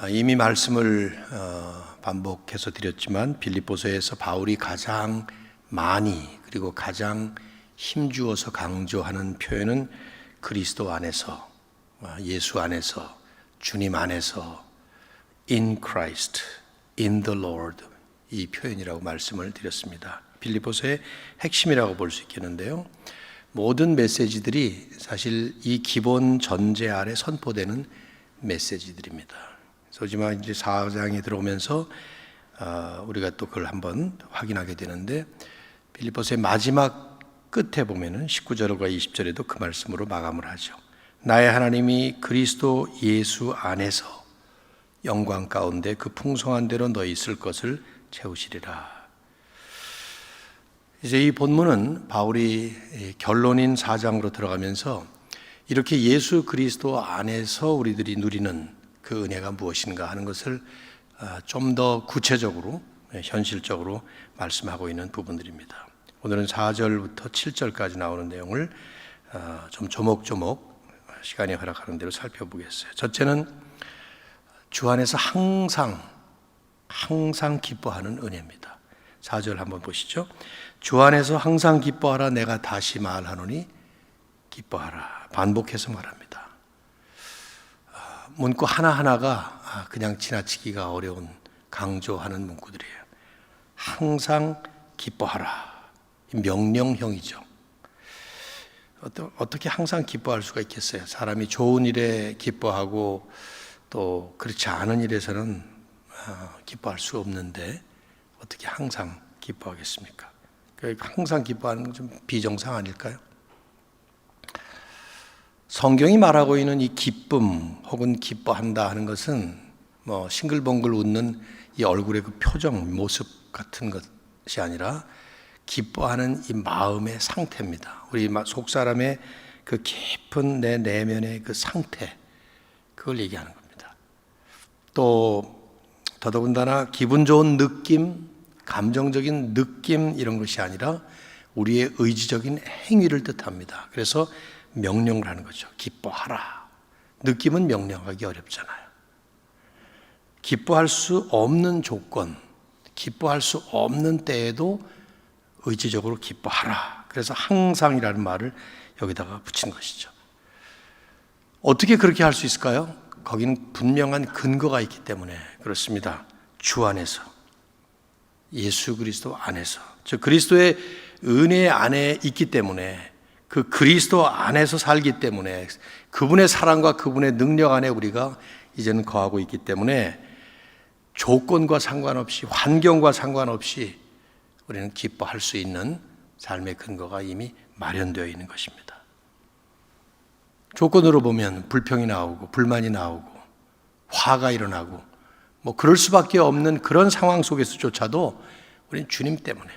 이미 말씀을 반복해서 드렸지만 빌립보서에서 바울이 가장 많이 그리고 가장 힘주어서 강조하는 표현은 그리스도 안에서, 예수 안에서, 주님 안에서, in Christ, in the Lord, 이 표현이라고 말씀을 드렸습니다. 빌립보서의 핵심이라고 볼 수 있겠는데요, 모든 메시지들이 사실 이 기본 전제 아래 선포되는 메시지들입니다. 하지만 이제 4장에 들어오면서 우리가 또 그걸 한번 확인하게 되는데, 빌립보서의 마지막 끝에 보면은 19절과 20절에도 그 말씀으로 마감을 하죠. 나의 하나님이 그리스도 예수 안에서 영광 가운데 그 풍성한 대로 너희 있을 것을 채우시리라. 이제 이 본문은 바울이 결론인 4장으로 들어가면서 이렇게 예수 그리스도 안에서 우리들이 누리는 그 은혜가 무엇인가 하는 것을 좀 더 구체적으로, 현실적으로 말씀하고 있는 부분들입니다. 오늘은 4절부터 7절까지 나오는 내용을 좀 조목조목 시간이 허락하는 대로 살펴보겠어요. 첫째는 주 안에서 항상 기뻐하는 은혜입니다. 4절 한번 보시죠. 주 안에서 항상 기뻐하라. 내가 다시 말하노니 기뻐하라. 반복해서 말합니다. 문구 하나하나가 그냥 지나치기가 어려운 강조하는 문구들이에요. 항상 기뻐하라. 명령형이죠. 어떻게 항상 기뻐할 수가 있겠어요? 사람이 좋은 일에 기뻐하고 또 그렇지 않은 일에서는 기뻐할 수 없는데 어떻게 항상 기뻐하겠습니까? 항상 기뻐하는 건 좀 비정상 아닐까요? 성경이 말하고 있는 이 기쁨 혹은 기뻐한다 하는 것은 뭐 싱글벙글 웃는 이 얼굴의 그 표정, 모습 같은 것이 아니라 기뻐하는 이 마음의 상태입니다. 우리 속 사람의 그 깊은 내 내면의 그 상태, 그걸 얘기하는 겁니다. 또 더더군다나 기분 좋은 느낌, 감정적인 느낌 이런 것이 아니라 우리의 의지적인 행위를 뜻합니다. 그래서 명령을 하는 거죠. 기뻐하라. 느낌은 명령하기 어렵잖아요. 기뻐할 수 없는 조건, 기뻐할 수 없는 때에도 의지적으로 기뻐하라. 그래서 항상이라는 말을 여기다가 붙인 것이죠. 어떻게 그렇게 할 수 있을까요? 거기는 분명한 근거가 있기 때문에 그렇습니다. 주 안에서, 예수 그리스도 안에서, 즉 그리스도의 은혜 안에 있기 때문에, 그 그리스도 안에서 살기 때문에, 그분의 사랑과 그분의 능력 안에 우리가 이제는 거하고 있기 때문에 조건과 상관없이, 환경과 상관없이 우리는 기뻐할 수 있는 삶의 근거가 이미 마련되어 있는 것입니다. 조건으로 보면 불평이 나오고 불만이 나오고 화가 일어나고 뭐 그럴 수밖에 없는 그런 상황 속에서조차도 우리는 주님 때문에,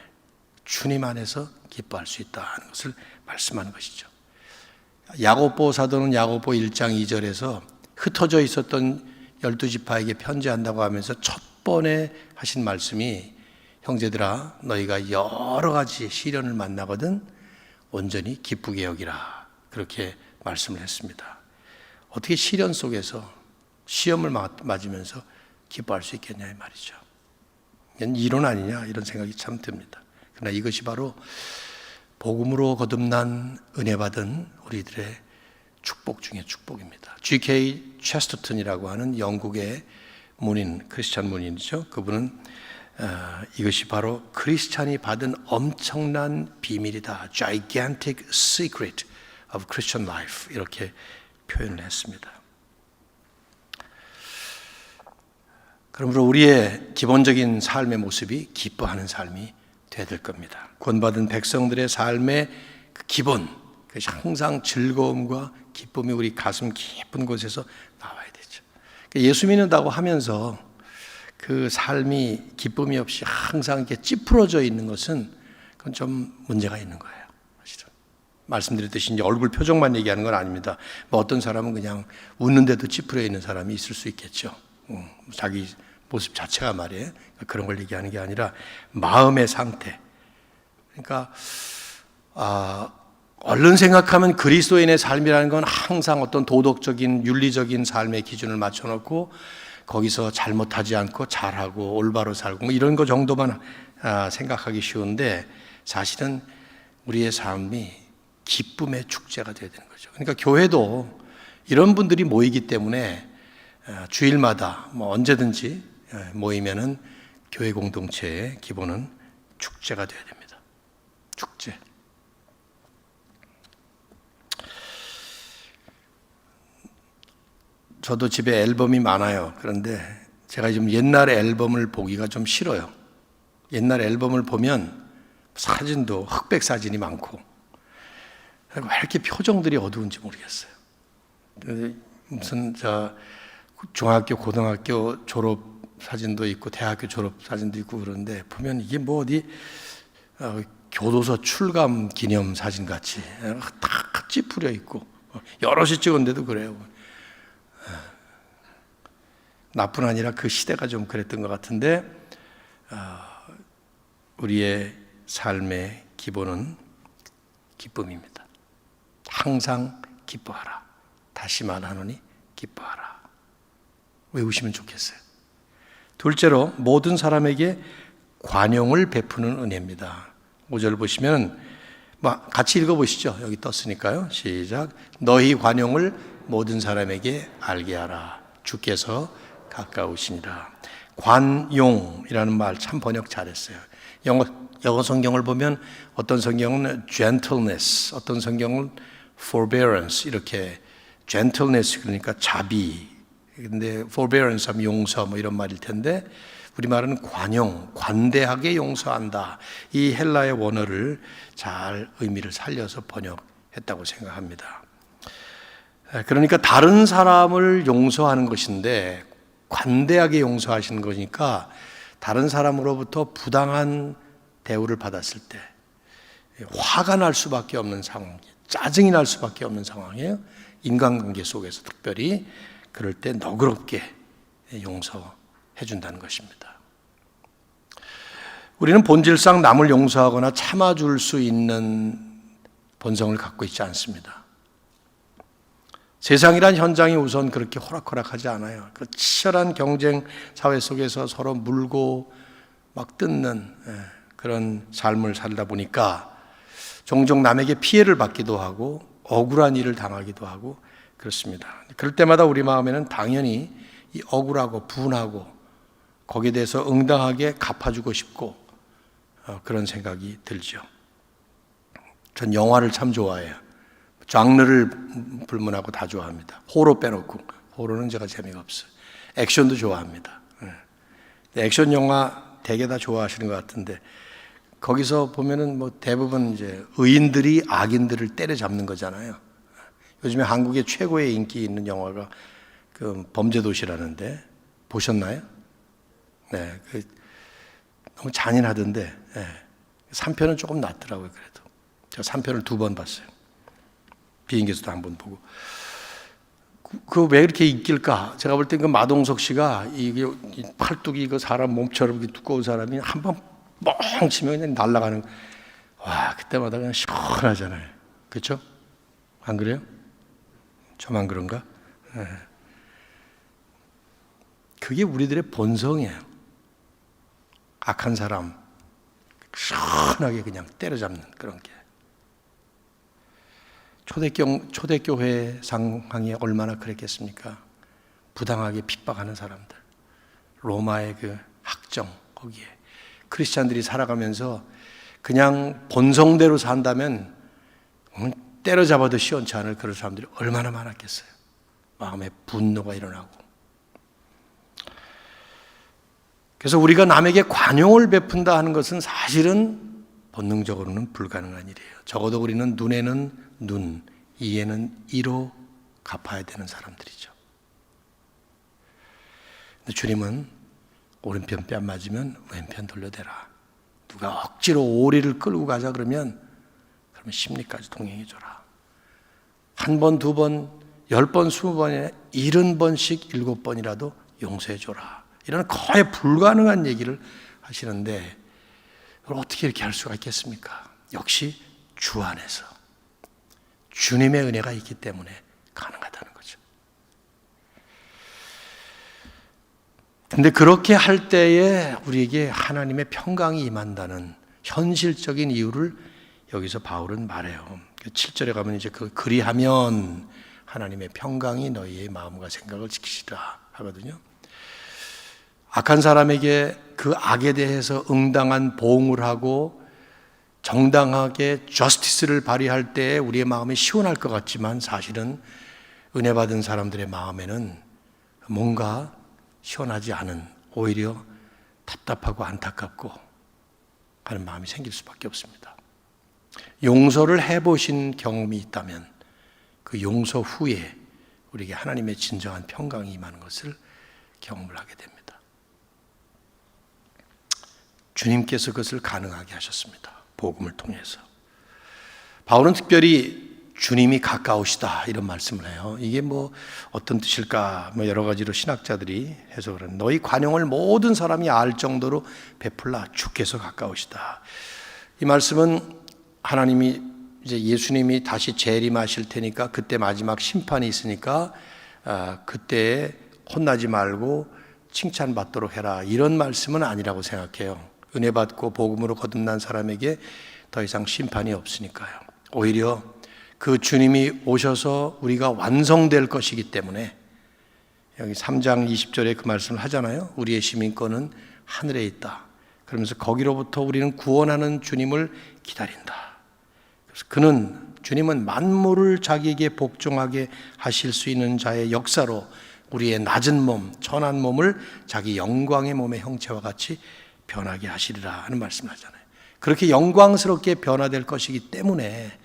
주님 안에서 기뻐할 수 있다는 것을 말씀하는 것이죠. 야고보 사도는 야고보 1장 2절에서 흩어져 있었던 12지파에게 편지한다고 하면서 첫 번에 하신 말씀이, 형제들아 너희가 여러 가지 시련을 만나거든 온전히 기쁘게 여기라, 그렇게 말씀을 했습니다. 어떻게 시련 속에서 시험을 맞으면서 기뻐할 수 있겠냐 이 말이죠. 이건 이론 아니냐 이런 생각이 참 듭니다. 그러나 이것이 바로 복음으로 거듭난 은혜 받은 우리들의 축복 중에 축복입니다. G.K. 체스터턴이라고 하는 영국의 문인, 크리스찬 문인이죠. 그분은 이것이 바로 크리스찬이 받은 엄청난 비밀이다, gigantic secret of Christian life, 이렇게 표현을 했습니다. 그러므로 우리의 기본적인 삶의 모습이 기뻐하는 삶이 되어야 될 겁니다. 구원받은 백성들의 삶의 그 기본, 그것이 항상 즐거움과 기쁨이 우리 가슴 깊은 곳에서 나와야 되죠. 예수 믿는다고 하면서 그 삶이 기쁨이 없이 항상 이렇게 찌푸러져 있는 것은 그건 좀 문제가 있는 거예요. 사실은 말씀드렸듯이 이제 얼굴 표정만 얘기하는 건 아닙니다. 뭐 어떤 사람은 그냥 웃는데도 찌푸려 있는 사람이 있을 수 있겠죠. 자기 모습 자체가 말이에요. 그런 걸 얘기하는 게 아니라 마음의 상태. 그러니까 얼른 생각하면 그리스도인의 삶이라는 건 항상 어떤 도덕적인 윤리적인 삶의 기준을 맞춰놓고 거기서 잘못하지 않고 잘하고 올바로 살고 뭐 이런 거 정도만 생각하기 쉬운데 사실은 우리의 삶이 기쁨의 축제가 되어야 되는 거죠. 그러니까 교회도 이런 분들이 모이기 때문에 주일마다 뭐 언제든지 모이면은 교회 공동체의 기본은 축제가 되어야 됩니다. 축제. 저도 집에 앨범이 많아요. 그런데 제가 지금 옛날 앨범을 보기가 좀 싫어요. 옛날 앨범을 보면 사진도 흑백 사진이 많고 왜 이렇게 표정들이 어두운지 모르겠어요. 무슨 중학교, 고등학교 졸업 사진도 있고 대학교 졸업 사진도 있고 그런데 보면 이게 뭐 어디 교도소 출감 기념 사진 같이 다 찌푸려 있고 여럿이 찍었는데도 그래요. 나뿐 아니라 그 시대가 좀 그랬던 것 같은데 우리의 삶의 기본은 기쁨입니다. 항상 기뻐하라. 다시 말하노니 기뻐하라. 외우시면 좋겠어요. 둘째로 모든 사람에게 관용을 베푸는 은혜입니다. 5절 보시면 같이 읽어보시죠. 여기 떴으니까요. 시작. 너희 관용을 모든 사람에게 알게 하라. 주께서 가까우시니라. 관용이라는 말 참 번역 잘했어요. 영어 성경을 보면 어떤 성경은 gentleness, 어떤 성경은 forbearance 이렇게 gentleness 그러니까 자비. 근데 forbearance 하면 용서 뭐 이런 말일 텐데 우리말은 관용, 관대하게 용서한다. 이 헬라의 원어를 잘 의미를 살려서 번역했다고 생각합니다. 그러니까 다른 사람을 용서하는 것인데 관대하게 용서하시는 거니까 다른 사람으로부터 부당한 대우를 받았을 때 화가 날 수밖에 없는 상황, 짜증이 날 수밖에 없는 상황이에요. 인간관계 속에서 특별히 그럴 때 너그럽게 용서해 준다는 것입니다. 우리는 본질상 남을 용서하거나 참아줄 수 있는 본성을 갖고 있지 않습니다. 세상이란 현장이 우선 그렇게 호락호락하지 않아요. 그 치열한 경쟁 사회 속에서 서로 물고 막 뜯는 그런 삶을 살다 보니까 종종 남에게 피해를 받기도 하고 억울한 일을 당하기도 하고 그렇습니다. 그럴 때마다 우리 마음에는 당연히 이 억울하고 분하고 거기에 대해서 응당하게 갚아주고 싶고 그런 생각이 들죠. 전 영화를 참 좋아해요. 장르를 불문하고 다 좋아합니다. 호러 빼놓고. 호러는 제가 재미가 없어요. 액션도 좋아합니다. 액션 영화 되게 다 좋아하시는 것 같은데 거기서 보면은 뭐 대부분 이제 의인들이 악인들을 때려잡는 거잖아요. 요즘에 한국의 최고의 인기 있는 영화가 그 범죄도시라는데 보셨나요? 네, 너무 잔인하던데 3편은 조금 낫더라고요. 그래도 제가 3편을 2번 봤어요. 비행기에서도 한 번 보고. 그 왜 이렇게 인기일까? 제가 볼 때 그 마동석 씨가 이게 팔뚝이 그 사람 몸처럼 이렇게 두꺼운 사람이 한 번 뻥 치면 그냥 날아가는. 와, 그때마다 그냥 시원하잖아요. 그렇죠? 안 그래요? 저만 그런가? 네. 그게 우리들의 본성이에요. 악한 사람 시원하게 그냥 때려잡는 그런 게. 초대교회 상황이 얼마나 그랬겠습니까? 부당하게 핍박하는 사람들, 로마의 그 학정 거기에 크리스찬들이 살아가면서 그냥 본성대로 산다면 때려잡아도 시원치 않을 그런 사람들이 얼마나 많았겠어요. 마음에 분노가 일어나고. 그래서 우리가 남에게 관용을 베푼다 하는 것은 사실은 본능적으로는 불가능한 일이에요. 적어도 우리는 눈에는 눈, 이에는 이로 갚아야 되는 사람들이죠. 근데 주님은 오른편 뺨 맞으면 왼편 돌려대라. 누가 억지로 오리를 끌고 가자 그러면 심리까지 동행해줘라. 1번, 2번, 10번, 20번에 70번씩 7번이라도 용서해줘라. 이런 거의 불가능한 얘기를 하시는데 어떻게 이렇게 할 수가 있겠습니까? 역시 주 안에서 주님의 은혜가 있기 때문에 가능하다는 거죠. 근데 그렇게 할 때에 우리에게 하나님의 평강이 임한다는 현실적인 이유를 여기서 바울은 말해요. 7절에 가면 이제 그리하면 하나님의 평강이 너희의 마음과 생각을 지키시라 하거든요. 악한 사람에게 그 악에 대해서 응당한 보응을 하고 정당하게 저스티스를 발휘할 때 우리의 마음이 시원할 것 같지만 사실은 은혜 받은 사람들의 마음에는 뭔가 시원하지 않은, 오히려 답답하고 안타깝고 하는 마음이 생길 수밖에 없습니다. 용서를 해보신 경험이 있다면 그 용서 후에 우리에게 하나님의 진정한 평강이 임하는 것을 경험을 하게 됩니다. 주님께서 그것을 가능하게 하셨습니다. 복음을 통해서. 바울은 특별히 주님이 가까우시다 이런 말씀을 해요. 이게 뭐 어떤 뜻일까? 여러 가지로 신학자들이 해석을 하는, 너희 관용을 모든 사람이 알 정도로 베풀라 주께서 가까우시다. 이 말씀은 하나님이 이제 예수님이 다시 재림하실 테니까 그때 마지막 심판이 있으니까 그때 혼나지 말고 칭찬받도록 해라 이런 말씀은 아니라고 생각해요. 은혜 받고 복음으로 거듭난 사람에게 더 이상 심판이 없으니까요. 오히려 그 주님이 오셔서 우리가 완성될 것이기 때문에 여기 3장 20절에 그 말씀을 하잖아요. 우리의 시민권은 하늘에 있다. 그러면서 거기로부터 우리는 구원하는 주님을 기다린다. 그래서 주님은 만물을 자기에게 복종하게 하실 수 있는 자의 역사로 우리의 낮은 몸, 천한 몸을 자기 영광의 몸의 형체와 같이 변하게 하시리라 하는 말씀을 하잖아요. 그렇게 영광스럽게 변화될 것이기 때문에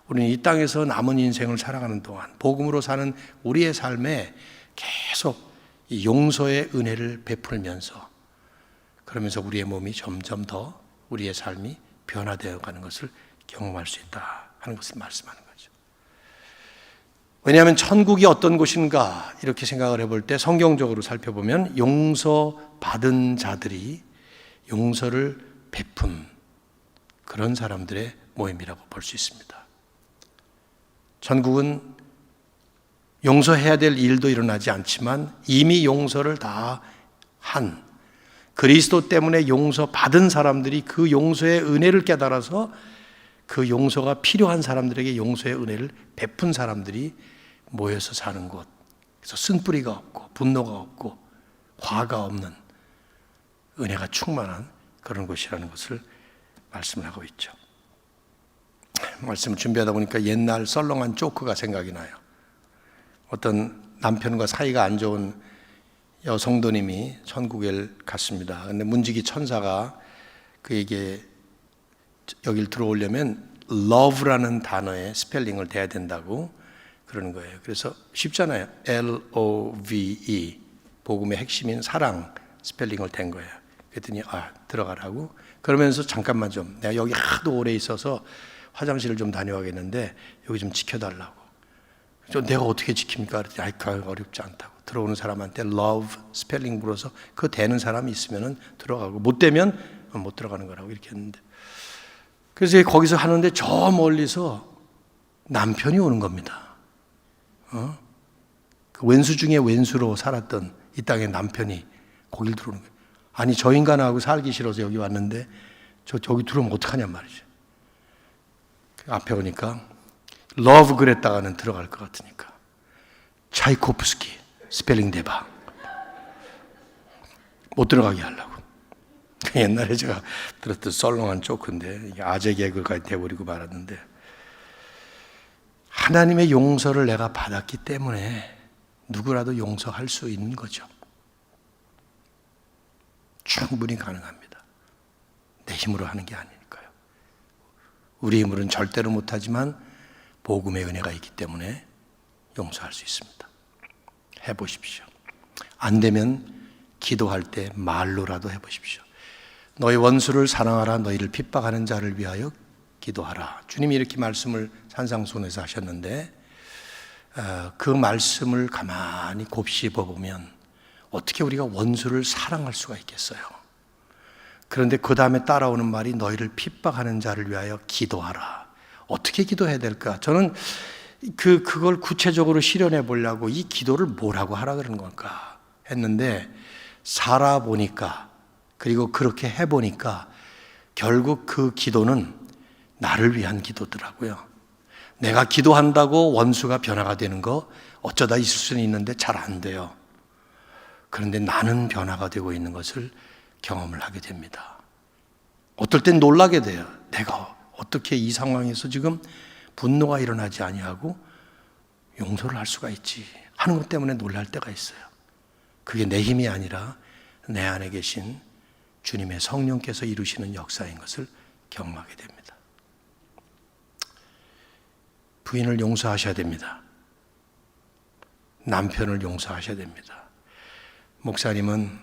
우리는 이 땅에서 남은 인생을 살아가는 동안 복음으로 사는 우리의 삶에 계속 이 용서의 은혜를 베풀면서, 그러면서 우리의 몸이 점점 더 우리의 삶이 변화되어 가는 것을 경험할 수 있다 하는 것을 말씀하는 거죠. 왜냐하면 천국이 어떤 곳인가 이렇게 생각을 해볼 때 성경적으로 살펴보면 용서받은 자들이 용서를 베푼 그런 사람들의 모임이라고 볼 수 있습니다. 천국은 용서해야 될 일도 일어나지 않지만 이미 용서를 다 한, 그리스도 때문에 용서받은 사람들이 그 용서의 은혜를 깨달아서 그 용서가 필요한 사람들에게 용서의 은혜를 베푼 사람들이 모여서 사는 곳. 그래서 쓴뿌리가 없고 분노가 없고 화가 없는 은혜가 충만한 그런 곳이라는 것을 말씀을 하고 있죠. 말씀을 준비하다 보니까 옛날 썰렁한 조크가 생각이 나요. 어떤 남편과 사이가 안 좋은 여성도님이 천국에 갔습니다. 근데 문지기 천사가 그에게 여길 들어오려면 love라는 단어의 스펠링을 대야 된다고 그러는 거예요. 그래서 쉽잖아요. L-O-V-E, 복음의 핵심인 사랑 스펠링을 댄 거예요. 그랬더니 들어가라고. 그러면서 잠깐만 좀, 내가 여기 하도 오래 있어서 화장실을 좀 다녀와야겠는데 여기 좀 지켜달라고. 내가 어떻게 지킵니까? 그랬더니 어렵지 않다고. 들어오는 사람한테 love 스펠링 물어서 그거 되는 사람이 있으면 들어가고 못 되면 못 들어가는 거라고 이렇게 했는데, 그래서 거기서 하는데 저 멀리서 남편이 오는 겁니다. 그 왼수 중에 왼수로 살았던 이 땅의 남편이 거길 들어오는 거예요. 아니 저 인간하고 살기 싫어서 여기 왔는데 저기 들어오면 어떡하냔 말이죠. 앞에 오니까 러브 그랬다가는 들어갈 것 같으니까 차이코프스키 스펠링 대박 못 들어가게 하려고. 옛날에 제가 들었던 썰렁한 조크인데 아재 개그가 돼버리고 말았는데, 하나님의 용서를 내가 받았기 때문에 누구라도 용서할 수 있는 거죠. 충분히 가능합니다. 내 힘으로 하는 게 아니니까요. 우리 힘으로는 절대로 못하지만 복음의 은혜가 있기 때문에 용서할 수 있습니다. 해보십시오. 안 되면 기도할 때 말로라도 해보십시오. 너희 원수를 사랑하라, 너희를 핍박하는 자를 위하여 기도하라. 주님이 이렇게 말씀을 산상수훈에서 하셨는데, 그 말씀을 가만히 곱씹어 보면 어떻게 우리가 원수를 사랑할 수가 있겠어요? 그런데 그 다음에 따라오는 말이 너희를 핍박하는 자를 위하여 기도하라. 어떻게 기도해야 될까? 저는 그걸 구체적으로 실현해 보려고 이 기도를 뭐라고 하라 그러는 걸까 했는데, 살아보니까, 그리고 그렇게 해보니까 결국 그 기도는 나를 위한 기도더라고요. 내가 기도한다고 원수가 변화가 되는 거 어쩌다 있을 수는 있는데 잘 안 돼요. 그런데 나는 변화가 되고 있는 것을 경험을 하게 됩니다. 어떨 땐 놀라게 돼요. 내가 어떻게 이 상황에서 지금 분노가 일어나지 아니하고 용서를 할 수가 있지 하는 것 때문에 놀랄 때가 있어요. 그게 내 힘이 아니라 내 안에 계신 주님의 성령께서 이루시는 역사인 것을 경험하게 됩니다. 부인을 용서하셔야 됩니다. 남편을 용서하셔야 됩니다. 목사님은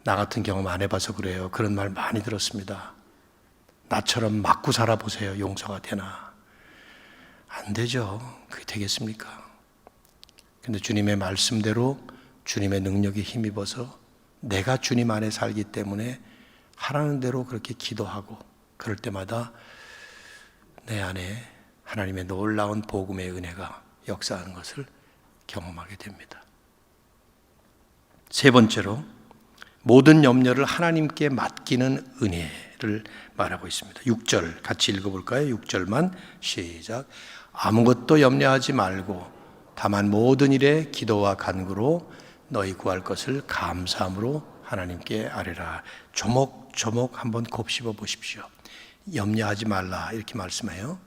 나 같은 경험 안 해봐서 그래요. 그런 말 많이 들었습니다. 나처럼 맞고 살아보세요. 용서가 되나? 안 되죠. 그게 되겠습니까? 근데 주님의 말씀대로 주님의 능력에 힘입어서 내가 주님 안에 살기 때문에 하라는 대로 그렇게 기도하고 그럴 때마다 내 안에 하나님의 놀라운 복음의 은혜가 역사하는 것을 경험하게 됩니다. 세 번째로 모든 염려를 하나님께 맡기는 은혜를 말하고 있습니다. 6절 같이 읽어볼까요? 6절만 시작. 아무것도 염려하지 말고 다만 모든 일에 기도와 간구로 너희 구할 것을 감사함으로 하나님께 아뢰라. 조목조목 한번 곱씹어 보십시오. 염려하지 말라 이렇게 말씀해요.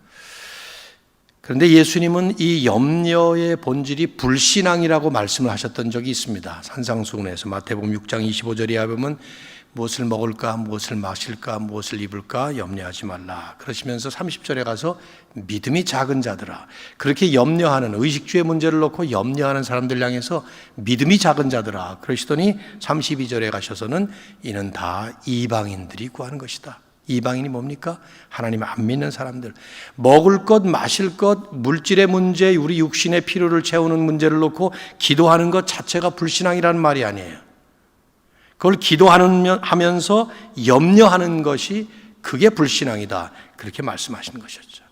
그런데 예수님은 이 염려의 본질이 불신앙이라고 말씀을 하셨던 적이 있습니다. 산상수훈에서 마태복음 6장 25절에 보면 무엇을 먹을까, 무엇을 마실까, 무엇을 입을까 염려하지 말라. 그러시면서 30절에 가서 믿음이 작은 자들아. 그렇게 염려하는 의식주의 문제를 놓고 염려하는 사람들 향해서 믿음이 작은 자들아. 그러시더니 32절에 가셔서는 이는 다 이방인들이 구하는 것이다. 이방인이 뭡니까? 하나님 안 믿는 사람들. 먹을 것, 마실 것, 물질의 문제, 우리 육신의 필요를 채우는 문제를 놓고 기도하는 것 자체가 불신앙이라는 말이 아니에요. 그걸 기도하면서 염려하는 것이 그게 불신앙이다. 그렇게 말씀하시는 것이었죠.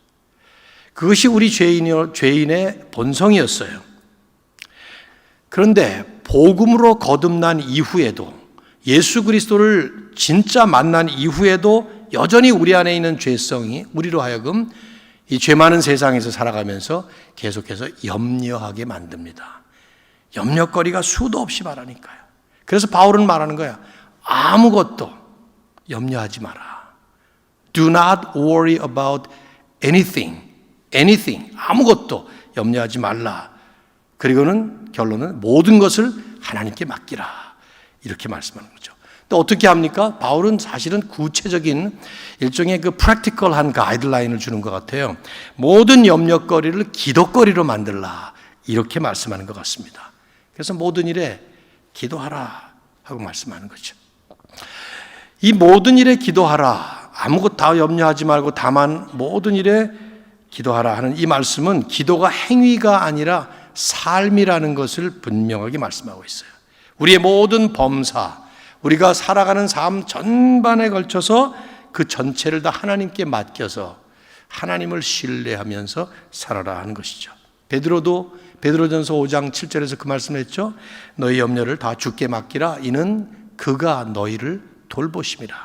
그것이 우리 죄인의 본성이었어요. 그런데 복음으로 거듭난 이후에도 예수 그리스도를 진짜 만난 이후에도 여전히 우리 안에 있는 죄성이 우리로 하여금 이 죄 많은 세상에서 살아가면서 계속해서 염려하게 만듭니다. 염려거리가 수도 없이 많으니까요. 그래서 바울은 말하는 거야. 아무것도 염려하지 마라. Do not worry about anything. 아무것도 염려하지 말라. 그리고는 결론은 모든 것을 하나님께 맡기라. 이렇게 말씀하는 거죠. 또 어떻게 합니까? 바울은 사실은 구체적인 일종의 그 프랙티컬한 가이드라인을 주는 것 같아요. 모든 염려거리를 기도거리로 만들라. 이렇게 말씀하는 것 같습니다. 그래서 모든 일에 기도하라 하고 말씀하는 거죠. 이 모든 일에 기도하라. 아무것도 다 염려하지 말고 다만 모든 일에 기도하라 하는 이 말씀은 기도가 행위가 아니라 삶이라는 것을 분명하게 말씀하고 있어요. 우리의 모든 범사, 우리가 살아가는 삶 전반에 걸쳐서 그 전체를 다 하나님께 맡겨서 하나님을 신뢰하면서 살아라 하는 것이죠. 베드로도 베드로전서 5장 7절에서 그 말씀을 했죠. 너희 염려를 다 주께 맡기라. 이는 그가 너희를 돌보심이라.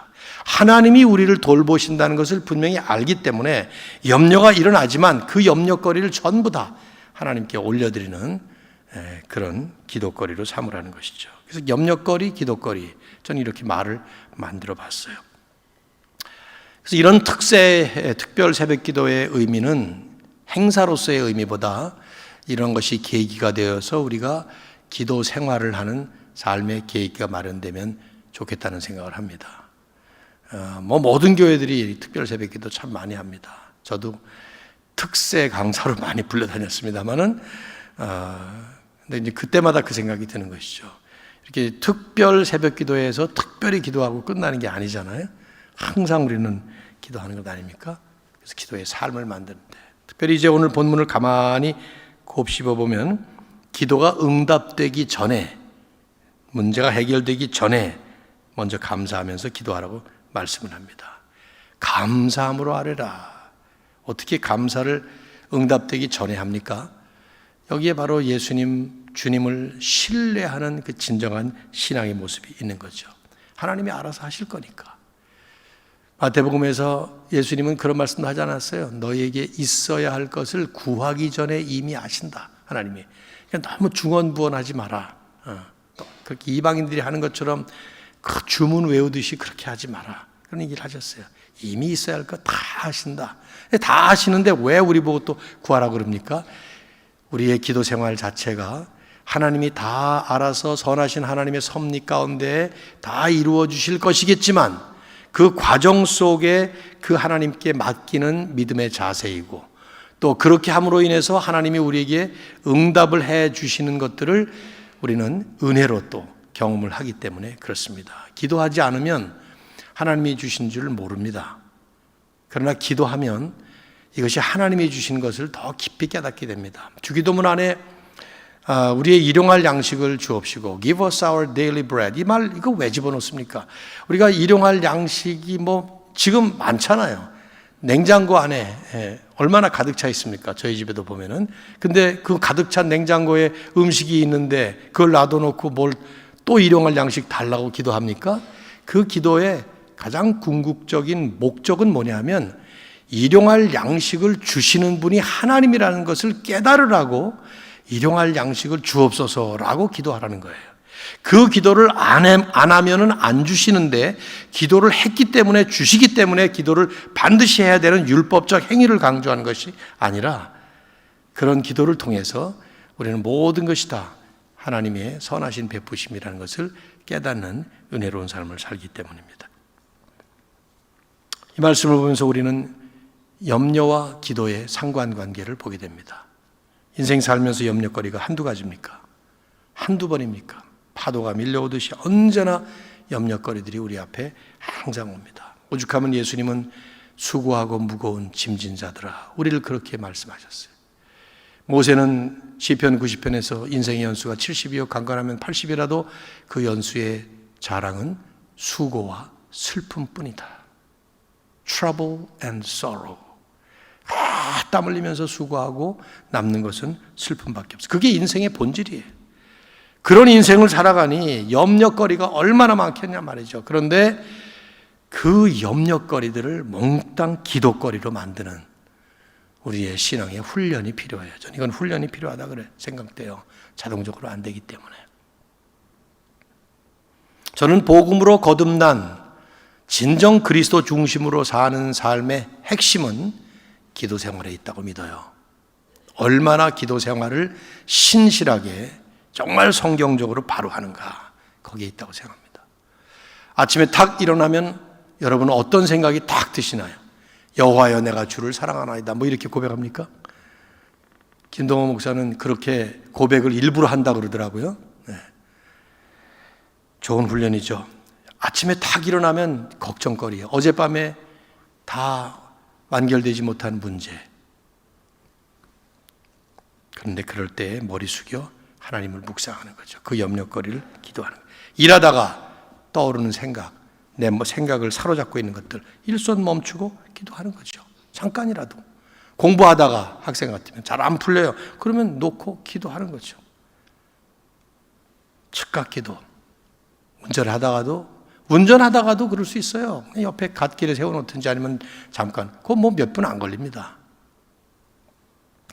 하나님이 우리를 돌보신다는 것을 분명히 알기 때문에 염려가 일어나지만 그 염려거리를 전부 다 하나님께 올려드리는 그런 기도거리로 삼으라는 것이죠. 그래서 염려거리, 기도거리, 저는 이렇게 말을 만들어 봤어요. 그래서 이런 특별 새벽 기도의 의미는 행사로서의 의미보다 이런 것이 계기가 되어서 우리가 기도 생활을 하는 삶의 계기가 마련되면 좋겠다는 생각을 합니다. 모든 교회들이 특별 새벽 기도 참 많이 합니다. 저도 특세 강사로 많이 불려다녔습니다만은, 근데 이제 그때마다 그 생각이 드는 것이죠. 이렇게 특별 새벽 기도에서 특별히 기도하고 끝나는 게 아니잖아요. 항상 우리는 기도하는 것 아닙니까? 그래서 기도의 삶을 만드는데, 특별히 이제 오늘 본문을 가만히 곱씹어 보면 기도가 응답되기 전에, 문제가 해결되기 전에 먼저 감사하면서 기도하라고 말씀을 합니다. 감사함으로 아뢰라. 어떻게 감사를 응답되기 전에 합니까? 여기에 바로 예수님 주님을 신뢰하는 그 진정한 신앙의 모습이 있는 거죠. 하나님이 알아서 하실 거니까. 마태복음에서 예수님은 그런 말씀도 하지 않았어요? 너희에게 있어야 할 것을 구하기 전에 이미 아신다. 하나님이. 그러니까 너무 중언부언하지 마라. 그렇게 이방인들이 하는 것처럼 그 주문 외우듯이 그렇게 하지 마라. 그런 얘기를 하셨어요. 이미 있어야 할 것 다 아신다. 다 아시는데 왜 우리 보고 또 구하라고 그럽니까? 우리의 기도 생활 자체가 하나님이 다 알아서 선하신 하나님의 섭리 가운데 다 이루어 주실 것이겠지만 그 과정 속에 그 하나님께 맡기는 믿음의 자세이고 또 그렇게 함으로 인해서 하나님이 우리에게 응답을 해 주시는 것들을 우리는 은혜로 또 경험을 하기 때문에 그렇습니다. 기도하지 않으면 하나님이 주신 줄 모릅니다. 그러나 기도하면 이것이 하나님이 주신 것을 더 깊이 깨닫게 됩니다. 주기도문 안에 우리의 일용할 양식을 주옵시고 Give us our daily bread. 이 말 이거 왜 집어넣습니까? 우리가 일용할 양식이 지금 많잖아요. 냉장고 안에 얼마나 가득 차 있습니까? 저희 집에도 보면은. 근데 그 가득 찬 냉장고에 음식이 있는데 그걸 놔둬놓고 뭘 또 일용할 양식 달라고 기도합니까? 그 기도의 가장 궁극적인 목적은 뭐냐면 일용할 양식을 주시는 분이 하나님이라는 것을 깨달으라고 일용할 양식을 주옵소서라고 기도하라는 거예요. 그 기도를 안 하면은 안 주시는데 기도를 했기 때문에 주시기 때문에 기도를 반드시 해야 되는 율법적 행위를 강조하는 것이 아니라 그런 기도를 통해서 우리는 모든 것이 다 하나님의 선하신 베푸심이라는 것을 깨닫는 은혜로운 삶을 살기 때문입니다. 이 말씀을 보면서 우리는 염려와 기도의 상관관계를 보게 됩니다. 인생 살면서 염려거리가 한두 가지입니까? 한두 번입니까? 파도가 밀려오듯이 언제나 염려거리들이 우리 앞에 항상 옵니다. 오죽하면 예수님은 수고하고 무거운 짐진 자들아 우리를 그렇게 말씀하셨어요. 모세는 시편 90편에서 인생의 연수가 70이요 강건하면 80이라도 그 연수의 자랑은 수고와 슬픔뿐이다. Trouble and sorrow. 땀 흘리면서 수고하고 남는 것은 슬픔밖에 없어요. 그게 인생의 본질이에요. 그런 인생을 살아가니 염려거리가 얼마나 많겠냐 말이죠. 그런데 그 염려거리들을 몽땅 기도거리로 만드는 우리의 신앙의 훈련이 필요해요. 저는 이건 훈련이 필요하다 그래 생각돼요. 자동적으로 안 되기 때문에. 저는 복음으로 거듭난 진정 그리스도 중심으로 사는 삶의 핵심은 기도 생활에 있다고 믿어요. 얼마나 기도 생활을 신실하게 정말 성경적으로 바로 하는가 거기에 있다고 생각합니다. 아침에 탁 일어나면 여러분은 어떤 생각이 탁 드시나요? 여호와여 내가 주를 사랑하나이다 이렇게 고백합니까? 김동호 목사는 그렇게 고백을 일부러 한다 그러더라고요. 네. 좋은 훈련이죠. 아침에 탁 일어나면 걱정거리예요. 어젯밤에 다 완결되지 못한 문제. 그런데 그럴 때 머리 숙여 하나님을 묵상하는 거죠. 그 염려거리를 기도하는 거예요. 일하다가 떠오르는 생각, 내 생각을 사로잡고 있는 것들 일손 멈추고 기도하는 거죠. 잠깐이라도. 공부하다가 학생 같으면 잘 안 풀려요. 그러면 놓고 기도하는 거죠. 즉각 기도. 운전하다가도 그럴 수 있어요. 옆에 갓길에 세워놓든지 아니면 잠깐. 그거 몇 분 안 걸립니다.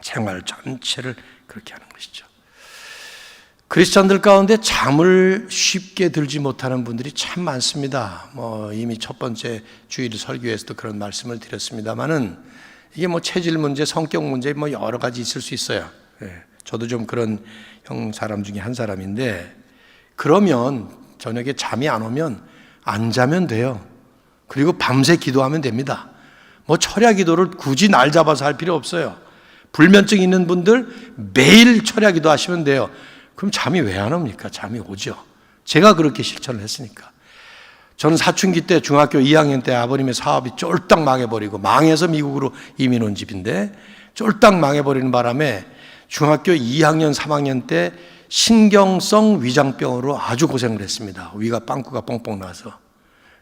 생활 전체를 그렇게 하는 것이죠. 크리스찬들 가운데 잠을 쉽게 들지 못하는 분들이 참 많습니다. 이미 첫 번째 주일 설교에서도 그런 말씀을 드렸습니다만은 이게 체질 문제, 성격 문제 여러 가지 있을 수 있어요. 저도 좀 그런 사람 중에 한 사람인데 그러면 저녁에 잠이 안 오면 안 자면 돼요. 그리고 밤새 기도하면 됩니다. 철야 기도를 굳이 날 잡아서 할 필요 없어요. 불면증 있는 분들 매일 철야 기도 하시면 돼요. 그럼 잠이 왜 안 옵니까? 잠이 오죠. 제가 그렇게 실천을 했으니까. 저는 사춘기 때 중학교 2학년 때 아버님의 사업이 쫄딱 망해버리고 망해서 미국으로 이민 온 집인데 쫄딱 망해버리는 바람에 중학교 2학년 3학년 때 신경성 위장병으로 아주 고생을 했습니다. 위가 빵꾸가 뻥뻥 나서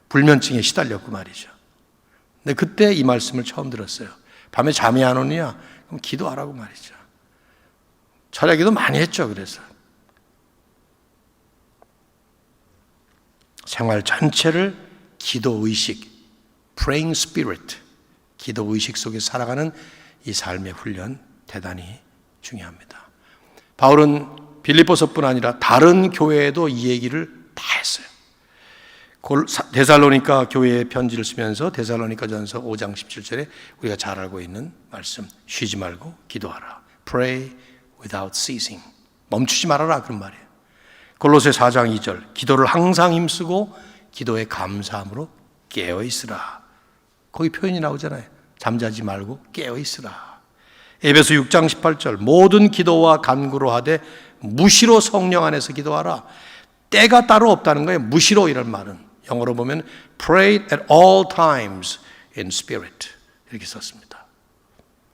불면증에 시달렸고 말이죠. 근데 그때 이 말씀을 처음 들었어요. 밤에 잠이 안 오느냐? 그럼 기도하라고 말이죠. 철야기도 많이 했죠. 그래서 생활 전체를 기도의식, praying spirit, 기도의식 속에 살아가는 이 삶의 훈련 대단히 중요합니다. 바울은 빌립보서뿐 아니라 다른 교회에도 이 얘기를 다 했어요. 데살로니가 교회에 편지를 쓰면서 데살로니가전서 5장 17절에 우리가 잘 알고 있는 말씀, 쉬지 말고 기도하라. Pray without ceasing. 멈추지 말아라, 그런 말이에요. 골로새 4장 2절, 기도를 항상 힘쓰고 기도에 감사함으로 깨어 있으라. 거기 표현이 나오잖아요. 잠자지 말고 깨어 있으라. 에베소 6장 18절, 모든 기도와 간구로 하되 무시로 성령 안에서 기도하라. 때가 따로 없다는 거예요. 무시로, 이런 말은 영어로 보면 pray at all times in spirit, 이렇게 썼습니다.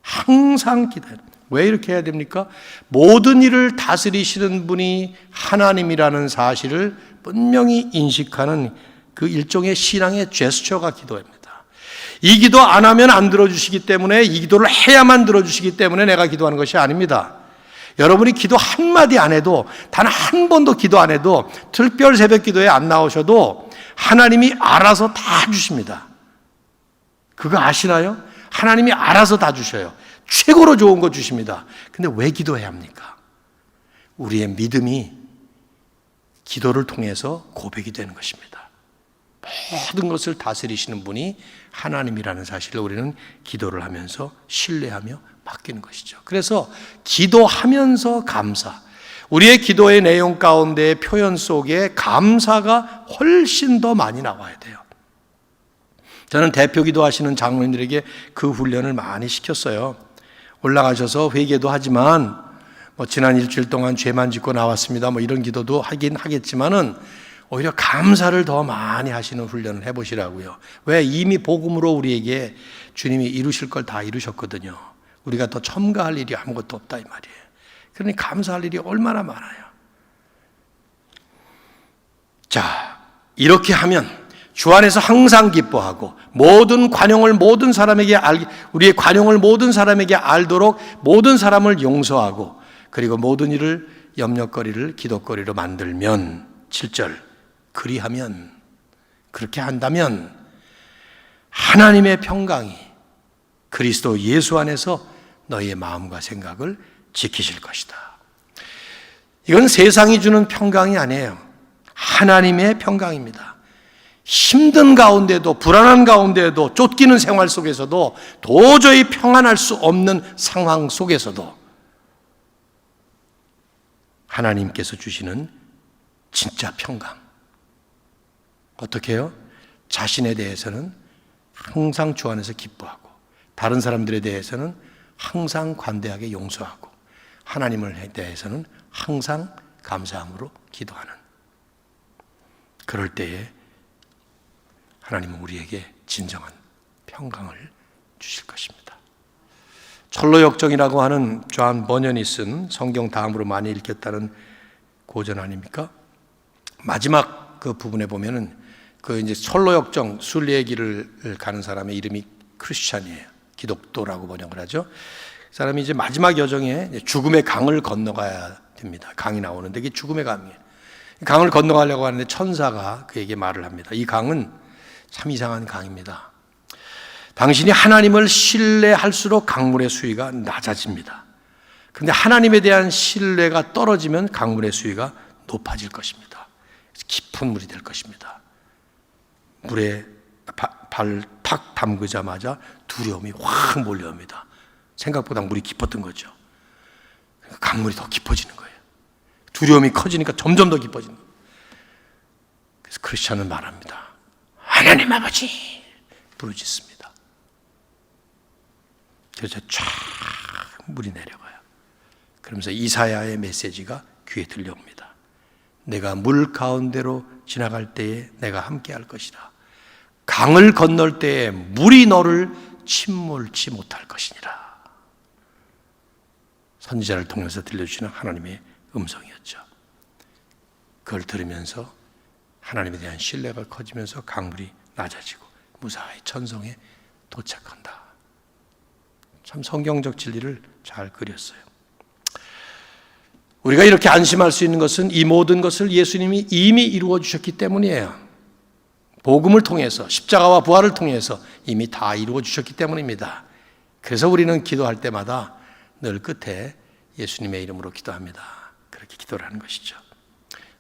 항상 기도해라. 왜 이렇게 해야 됩니까? 모든 일을 다스리시는 분이 하나님이라는 사실을 분명히 인식하는 그 일종의 신앙의 제스처가 기도입니다. 이 기도 안 하면 안 들어주시기 때문에, 이 기도를 해야만 들어주시기 때문에 내가 기도하는 것이 아닙니다. 여러분이 기도 한마디 안 해도, 단 한 번도 기도 안 해도, 특별 새벽 기도에 안 나오셔도 하나님이 알아서 다 주십니다. 그거 아시나요? 하나님이 알아서 다 주셔요. 최고로 좋은 거 주십니다. 근데 왜 기도해야 합니까? 우리의 믿음이 기도를 통해서 고백이 되는 것입니다. 모든 것을 다스리시는 분이 하나님이라는 사실을 우리는 기도를 하면서 신뢰하며 맡기는 것이죠. 그래서 기도하면서 감사, 우리의 기도의 내용 가운데 표현 속에 감사가 훨씬 더 많이 나와야 돼요. 저는 대표 기도하시는 장로님들에게 그 훈련을 많이 시켰어요. 올라가셔서 회개도 하지만 지난 일주일 동안 죄만 짓고 나왔습니다, 이런 기도도 하긴 하겠지만은 오히려 감사를 더 많이 하시는 훈련을 해보시라고요. 왜? 이미 복음으로 우리에게 주님이 이루실 걸 다 이루셨거든요. 우리가 더 첨가할 일이 아무것도 없다, 이 말이에요. 그러니 감사할 일이 얼마나 많아요. 자, 이렇게 하면 주 안에서 항상 기뻐하고 모든 관용을 모든 사람에게 우리의 관용을 모든 사람에게 알도록 모든 사람을 용서하고, 그리고 모든 일을 염려거리를 기도거리로 만들면, 7절, 그리하면, 그렇게 한다면 하나님의 평강이 그리스도 예수 안에서 너희의 마음과 생각을 지키실 것이다. 이건 세상이 주는 평강이 아니에요. 하나님의 평강입니다. 힘든 가운데도, 불안한 가운데도, 쫓기는 생활 속에서도, 도저히 평안할 수 없는 상황 속에서도 하나님께서 주시는 진짜 평강. 어떻게 해요? 자신에 대해서는 항상 주 안에서 기뻐하고, 다른 사람들에 대해서는 항상 관대하게 용서하고, 하나님을 대해서는 항상 감사함으로 기도하는, 그럴 때에 하나님은 우리에게 진정한 평강을 주실 것입니다. 철로역정이라고 하는 존 버년이 쓴 성경 다음으로 많이 읽혔다는 고전 아닙니까? 마지막 그 부분에 보면은 그 이제 철로역정 순례의 길을 가는 사람의 이름이 크리스찬이에요. 기독도라고 번역을 하죠. 그 사람이 이제 마지막 여정에 죽음의 강을 건너가야 됩니다. 강이 나오는데 이게 죽음의 강이에요. 강을 건너가려고 하는데 천사가 그에게 말을 합니다. 이 강은 참 이상한 강입니다. 당신이 하나님을 신뢰할수록 강물의 수위가 낮아집니다. 그런데 하나님에 대한 신뢰가 떨어지면 강물의 수위가 높아질 것입니다. 깊은 물이 될 것입니다. 물에 발 탁 담그자마자 두려움이 확 몰려옵니다. 생각보다 물이 깊었던 거죠. 강물이 더 깊어지는 거예요. 두려움이 커지니까 점점 더 깊어지는 거예요. 그래서 크리스찬은 말합니다. 하나님 아버지 부르짖습니다. 그래서 쫙 물이 내려가요. 그러면서 이사야의 메시지가 귀에 들려옵니다. 내가 물 가운데로 지나갈 때에 내가 함께할 것이라. 강을 건널 때에 물이 너를 침몰치 못할 것이니라. 선지자를 통해서 들려주시는 하나님의 음성이었죠. 그걸 들으면서 하나님에 대한 신뢰가 커지면서 강물이 낮아지고 무사히 천성에 도착한다. 참 성경적 진리를 잘 그렸어요. 우리가 이렇게 안심할 수 있는 것은 이 모든 것을 예수님이 이미 이루어 주셨기 때문이에요. 복음을 통해서 십자가와 부활을 통해서 이미 다 이루어 주셨기 때문입니다. 그래서 우리는 기도할 때마다 늘 끝에 예수님의 이름으로 기도합니다. 그렇게 기도를 하는 것이죠.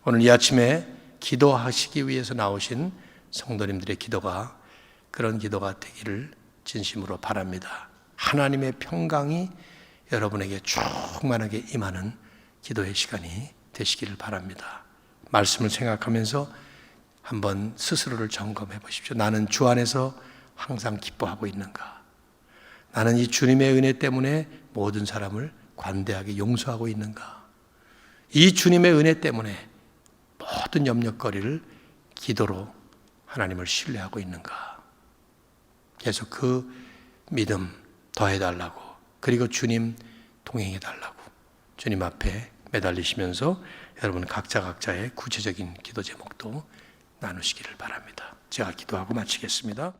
오늘 이 아침에 기도하시기 위해서 나오신 성도님들의 기도가 그런 기도가 되기를 진심으로 바랍니다. 하나님의 평강이 여러분에게 충만하게 임하는 기도의 시간이 되시기를 바랍니다. 말씀을 생각하면서 한번 스스로를 점검해 보십시오. 나는 주 안에서 항상 기뻐하고 있는가? 나는 이 주님의 은혜 때문에 모든 사람을 관대하게 용서하고 있는가? 이 주님의 은혜 때문에 모든 염려거리를 기도로 하나님을 신뢰하고 있는가? 계속 그 믿음 더해달라고, 그리고 주님 동행해달라고 주님 앞에 매달리시면서 여러분 각자의 구체적인 기도 제목도 나누시기를 바랍니다. 제가 기도하고 마치겠습니다.